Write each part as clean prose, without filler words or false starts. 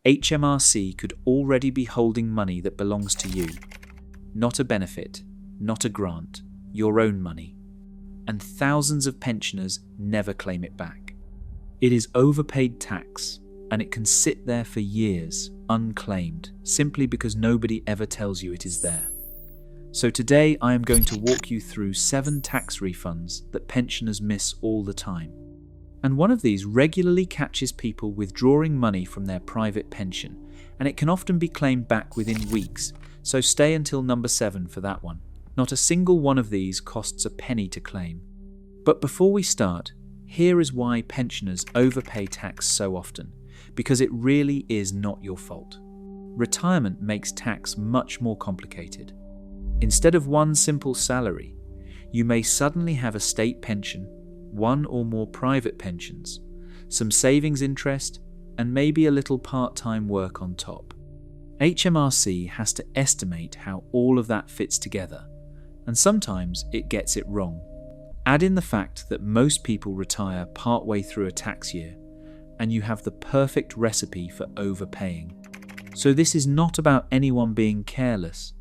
HMRC could already be holding money that belongs to you. Not a benefit, not a grant, your own money. And thousands of pensioners never claim it back. It is overpaid tax, and it can sit there for years, unclaimed, simply because nobody ever tells you it is there. So today I am going to walk you through 7 tax refunds that pensioners miss all the time. And one of these regularly catches people withdrawing money from their private pension, and it can often be claimed back within weeks, so stay until number 7 for that one. Not a single one of these costs a penny to claim. But before we start, here is why pensioners overpay tax so often, because it really is not your fault. Retirement makes tax much more complicated. Instead of one simple salary, you may suddenly have a state pension, one or more private pensions, some savings interest, and maybe a little part-time work on top. HMRC has to estimate how all of that fits together, and sometimes it gets it wrong. Add in the fact that most people retire partway through a tax year, and you have the perfect recipe for overpaying. So this is not about anyone being careless.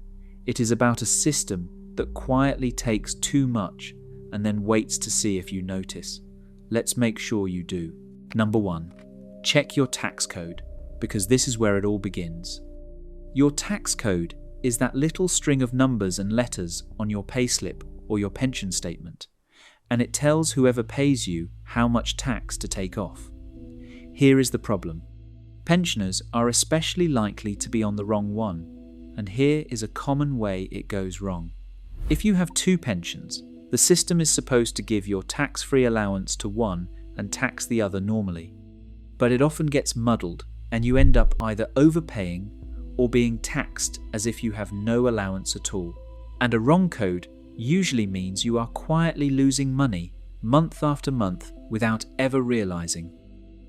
It is about a system that quietly takes too much and then waits to see if you notice. Let's make sure you do. Number 1, check your tax code, because this is where it all begins. Your tax code is that little string of numbers and letters on your payslip or your pension statement, and it tells whoever pays you how much tax to take off. Here is the problem. Pensioners are especially likely to be on the wrong one, and here is a common way it goes wrong. If you have 2 pensions, the system is supposed to give your tax-free allowance to one and tax the other normally. But it often gets muddled, and you end up either overpaying or being taxed as if you have no allowance at all. And a wrong code usually means you are quietly losing money month after month without ever realizing.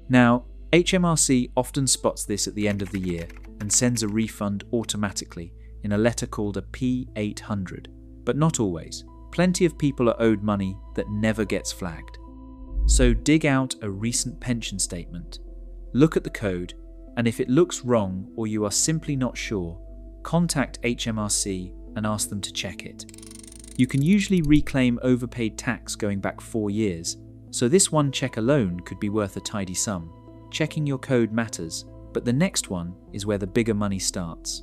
Now, HMRC often spots this at the end of the year and sends a refund automatically in a letter called a P800, but not always. Plenty of people are owed money that never gets flagged. So dig out a recent pension statement, look at the code, and if it looks wrong or you are simply not sure, contact HMRC and ask them to check it. You can usually reclaim overpaid tax going back 4 years, so this one check alone could be worth a tidy sum. Checking your code matters, but the next one is where the bigger money starts.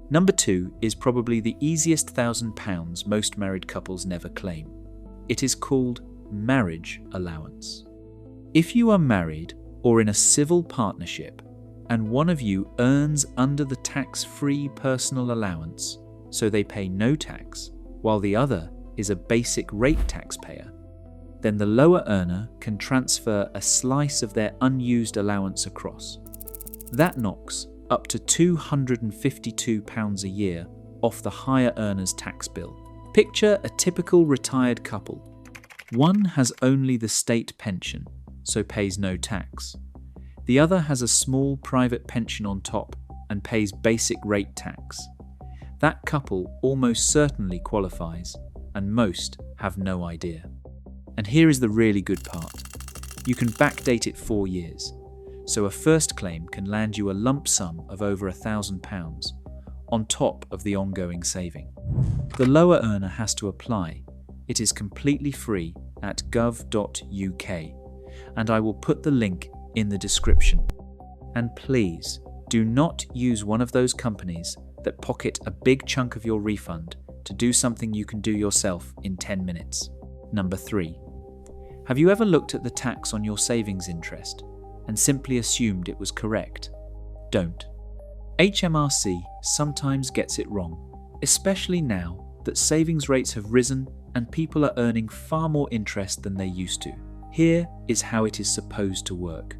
Number 2 is probably the easiest £1,000 most married couples never claim. It is called Marriage Allowance. If you are married or in a civil partnership and one of you earns under the tax-free personal allowance, so they pay no tax, while the other is a basic rate taxpayer, then the lower earner can transfer a slice of their unused allowance across. That knocks up to £252 a year off the higher earner's tax bill. Picture a typical retired couple. One has only the state pension, so pays no tax. The other has a small private pension on top and pays basic rate tax. That couple almost certainly qualifies, and most have no idea. And here is the really good part. You can backdate it 4 years, so a first claim can land you a lump sum of over £1,000 on top of the ongoing saving. The lower earner has to apply. It is completely free at gov.uk, and I will put the link in the description. And please, do not use one of those companies that pocket a big chunk of your refund to do something you can do yourself in 10 minutes. Number 3. Have you ever looked at the tax on your savings interest and simply assumed it was correct? Don't. HMRC sometimes gets it wrong, especially now that savings rates have risen and people are earning far more interest than they used to. Here is how it is supposed to work.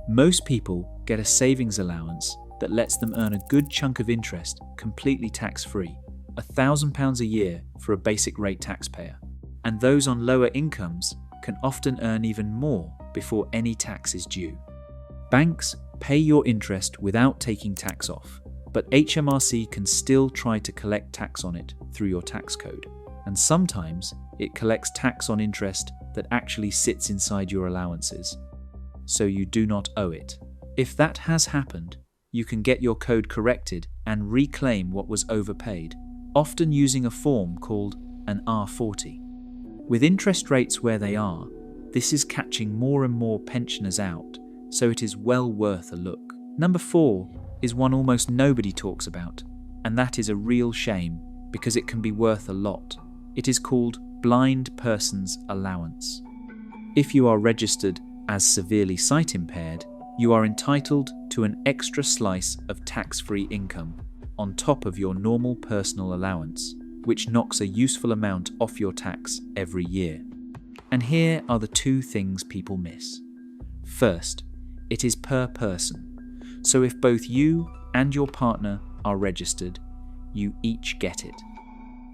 Most people get a savings allowance that lets them earn a good chunk of interest completely tax-free, £1,000 a year for a basic rate taxpayer. And those on lower incomes can often earn even more before any tax is due. Banks pay your interest without taking tax off, but HMRC can still try to collect tax on it through your tax code. And sometimes it collects tax on interest that actually sits inside your allowances, so you do not owe it. If that has happened, you can get your code corrected and reclaim what was overpaid, often using a form called an R40. With interest rates where they are, this is catching more and more pensioners out, so it is well worth a look. Number 4 is one almost nobody talks about, and that is a real shame because it can be worth a lot. It is called Blind Person's Allowance. If you are registered as severely sight impaired, you are entitled to an extra slice of tax-free income on top of your normal personal allowance, which knocks a useful amount off your tax every year. And here are the 2 things people miss. First, it is per person. So if both you and your partner are registered, you each get it.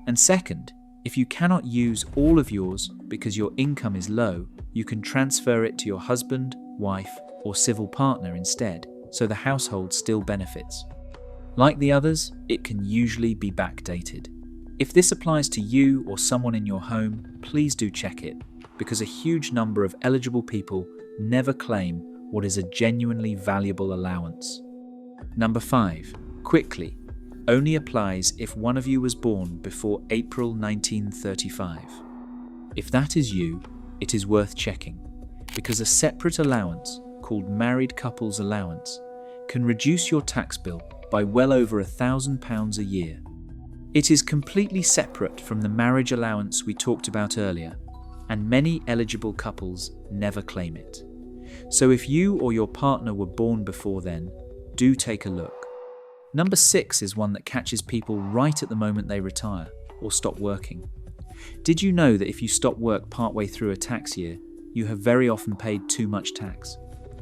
And second, if you cannot use all of yours because your income is low, you can transfer it to your husband, wife, or civil partner instead, so the household still benefits. Like the others, it can usually be backdated. If this applies to you or someone in your home, please do check it, because a huge number of eligible people never claim what is a genuinely valuable allowance. Number 5, quickly, only applies if one of you was born before April 1935. If that is you, it is worth checking, because a separate allowance called Married Couples Allowance can reduce your tax bill by well over £1,000 a year. It is completely separate from the marriage allowance we talked about earlier, and many eligible couples never claim it. So if you or your partner were born before then, do take a look. Number 6 is one that catches people right at the moment they retire or stop working. Did you know that if you stop work partway through a tax year, you have very often paid too much tax?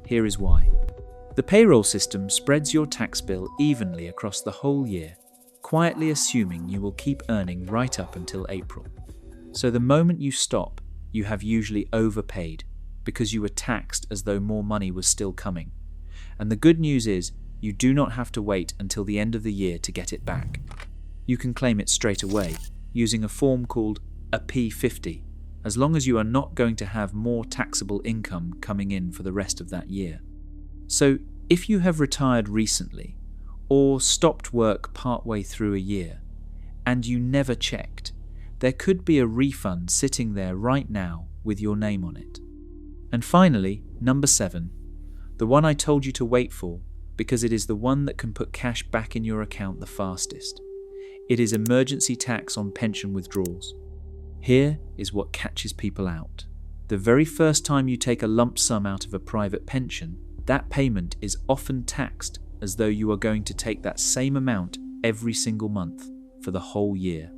Here is why. The payroll system spreads your tax bill evenly across the whole year, quietly assuming you will keep earning right up until April. So the moment you stop, you have usually overpaid because you were taxed as though more money was still coming. And the good news is, you do not have to wait until the end of the year to get it back. You can claim it straight away using a form called a P50, as long as you are not going to have more taxable income coming in for the rest of that year. So if you have retired recently or stopped work partway through a year and you never checked, there could be a refund sitting there right now with your name on it. And finally, number 7, the one I told you to wait for, because it is the one that can put cash back in your account the fastest. It is emergency tax on pension withdrawals. Here is what catches people out. The very first time you take a lump sum out of a private pension, that payment is often taxed as though you are going to take that same amount every single month for the whole year.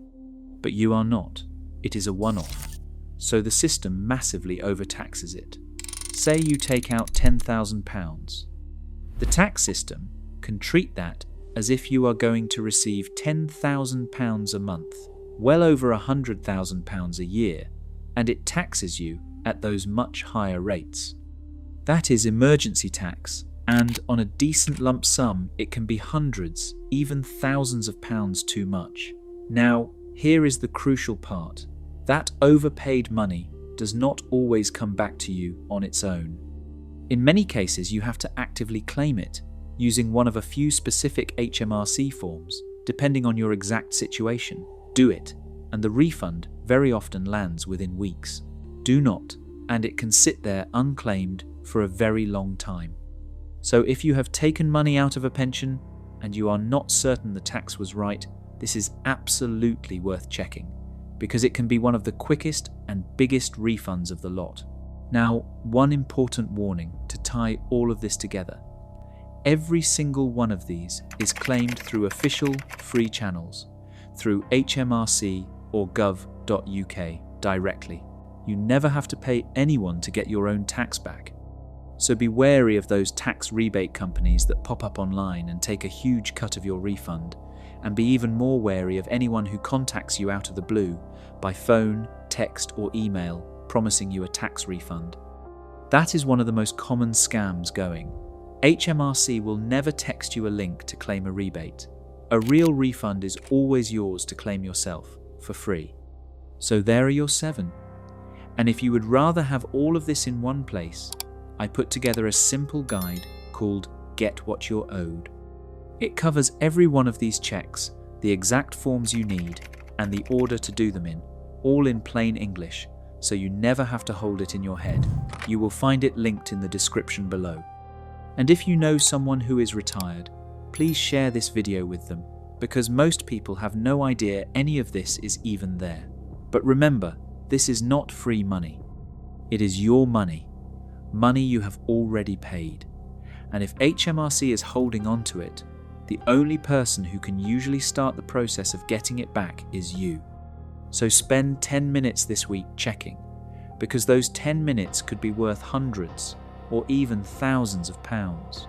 But you are not. It is a one-off. So the system massively overtaxes it. Say you take out £10,000. The tax system can treat that as if you are going to receive £10,000 a month, well over £100,000 a year, and it taxes you at those much higher rates. That is emergency tax, and on a decent lump sum, it can be hundreds, even thousands of pounds too much. Now, here is the crucial part. That overpaid money does not always come back to you on its own. In many cases, you have to actively claim it, using one of a few specific HMRC forms, depending on your exact situation. Do it, and the refund very often lands within weeks. Do not, and it can sit there unclaimed for a very long time. So if you have taken money out of a pension, and you are not certain the tax was right, this is absolutely worth checking, because it can be one of the quickest and biggest refunds of the lot. Now, one important warning to tie all of this together. Every single one of these is claimed through official free channels, through HMRC or gov.uk directly. You never have to pay anyone to get your own tax back. So be wary of those tax rebate companies that pop up online and take a huge cut of your refund, and be even more wary of anyone who contacts you out of the blue by phone, text or email promising you a tax refund. That is one of the most common scams going. HMRC will never text you a link to claim a rebate. A real refund is always yours to claim yourself, for free. So there are your 7. And if you would rather have all of this in one place, I put together a simple guide called Get What You're Owed. It covers every one of these checks, the exact forms you need, and the order to do them in, all in plain English, so you never have to hold it in your head. You will find it linked in the description below. And if you know someone who is retired, please share this video with them, because most people have no idea any of this is even there. But remember, this is not free money. It is your money, money you have already paid. And if HMRC is holding on to it, the only person who can usually start the process of getting it back is you. So spend 10 minutes this week checking, because those 10 minutes could be worth hundreds or even thousands of pounds.